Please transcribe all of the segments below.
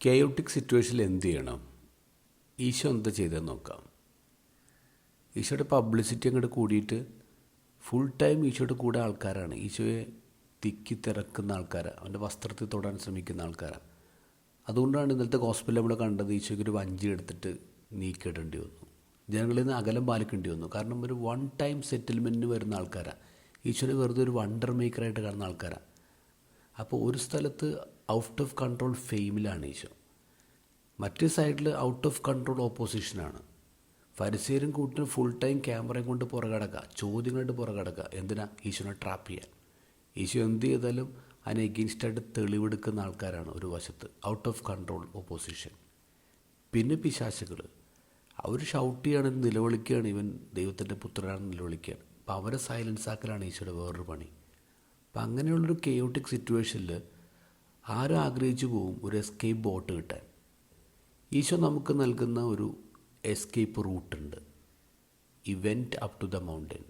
Chaotic സിറ്റുവേഷനിൽ എന്ത് ചെയ്യണം? ഈശോ എന്താ ചെയ്തതെന്ന് നോക്കാം. ഈശോയുടെ പബ്ലിസിറ്റി അങ്ങോട്ട് കൂടിയിട്ട് ഫുൾ ടൈം ഈശോയുടെ കൂടെ ആൾക്കാരാണ്. ഈശോയെ തിക്കി തിരക്കുന്ന ആൾക്കാരാണ്, അവൻ്റെ വസ്ത്രത്തിൽ തൊടാൻ ശ്രമിക്കുന്ന ആൾക്കാരാണ്. അതുകൊണ്ടാണ് ഇന്നലത്തെ ഗോസ്പലിൽ നമ്മൾ കണ്ടത് ഈശോയ്ക്ക് ഒരു വഞ്ചി എടുത്തിട്ട് നീക്കിയിടേണ്ടി വന്നു, ജനങ്ങളിൽ നിന്ന് അകലം പാലിക്കേണ്ടി വന്നു. കാരണം ഒരു വൺ ടൈം സെറ്റിൽമെൻറ്റിന് വരുന്ന ആൾക്കാരാണ്. ഈശോനെ വെറുതെ ഒരു വണ്ടർ മേക്കറായിട്ട് കാണുന്ന ആൾക്കാരാണ്. അപ്പോൾ ഒരു സ്ഥലത്ത് ഔട്ട് ഓഫ് കൺട്രോൾ ഫെയിമിലാണ് ഈശോ, മറ്റേ സൈഡിൽ ഔട്ട് ഓഫ് കൺട്രോൾ ഓപ്പോസിഷനാണ്. ഫരിസേരും കൂട്ടിന് ഫുൾ ടൈം ക്യാമറയും കൊണ്ട് പുറകടക്കുക, ചോദ്യങ്ങളായിട്ട് പുറകടക്കുക. എന്തിനാ? ഈശോനെ ട്രാപ്പ് ചെയ്യാൻ. ഈശോ എന്ത് ചെയ്താലും അതിന് എഗെയിൻസ്റ്റായിട്ട് തെളിവെടുക്കുന്ന ആൾക്കാരാണ് ഒരു വശത്ത്, ഔട്ട് ഓഫ് കൺട്രോൾ ഓപ്പോസിഷൻ. പിന്നെ പിശാചുകൾ അവർ ഷൗട്ട് ചെയ്യാണ്, നിലവിളിക്കുകയാണ്, ഇവൻ ദൈവത്തിൻ്റെ പുത്രനാണെന്ന് നിലവിളിക്കുകയാണ്. അപ്പോൾ അവരെ സൈലൻസ് ആക്കലാണ് ഈശോയുടെ വേറൊരു പണി. അപ്പം അങ്ങനെയുള്ളൊരു കെയോട്ടിക് സിറ്റുവേഷനിൽ ആരും ആഗ്രഹിച്ചു പോവും ഒരു എസ്കേപ്പ് ബോട്ട് കിട്ടാൻ. ഈശോ നമുക്ക് നൽകുന്ന ഒരു എസ്കേപ്പ് റൂട്ടുണ്ട്. ഈ went up to the mountain.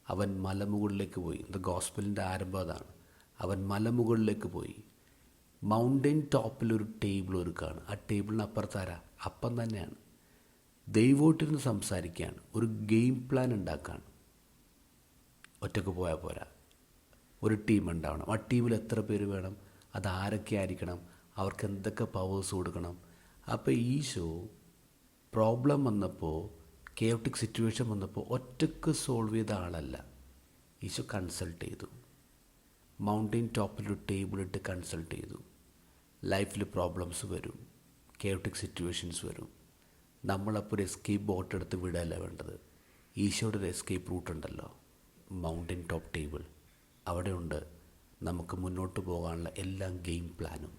അവൻ മലമുകളിലേക്ക് പോയി. ദ ഗോസ്പലിൻ്റെ ആരംഭം അതാണ്. അവൻ മലമുകളിലേക്ക് പോയി. മൗണ്ടൻ ടോപ്പിലൊരു ടേബിൾ ഒരുക്കുകയാണ്. ആ ടേബിളിന് അപ്പുറത്താരാ? അപ്പം തന്നെയാണ്. ദൈവമായിട്ടിരുന്ന് സംസാരിക്കുകയാണ്. ഒരു ഗെയിം പ്ലാൻ ഉണ്ടാക്കുകയാണ്. ഒറ്റക്ക് പോയാൽ പോരാ, ഒരു ടീം ഉണ്ടാവണം. ആ ടീമിൽ എത്ര പേര് വേണം, അത് ആരൊക്കെ ആയിരിക്കണം, അവർക്ക് എന്തൊക്കെ പവേഴ്സ് കൊടുക്കണം. അപ്പോൾ ഈശോ പ്രോബ്ലം വന്നപ്പോൾ, കെയോട്ടിക് സിറ്റുവേഷൻ വന്നപ്പോൾ ഒറ്റക്ക് സോൾവ് ചെയ്ത ആളല്ല. ഈശോ കൺസൾട്ട് ചെയ്തു. മൗണ്ടൻ ടോപ്പിലൊരു ടേബിളിട്ട് കൺസൾട്ട് ചെയ്തു. ലൈഫിൽ പ്രോബ്ലംസ് വരും, കെയോട്ടിക് സിറ്റുവേഷൻസ് വരും. നമ്മളപ്പോൾ ഒരു എസ്കേപ്പ് ബോട്ട് എടുത്ത് വിടുകയല്ല വേണ്ടത്. ഈശോയുടെ ഒരു എസ്കേപ്പ് റൂട്ട് ഉണ്ടല്ലോ, മൗണ്ടൻ ടോപ്പ് ടേബിൾ. അവിടെയുണ്ട് നമുക്ക് മുന്നോട്ട് പോകാനുള്ള എല്ലാ ഗെയിം പ്ലാനും.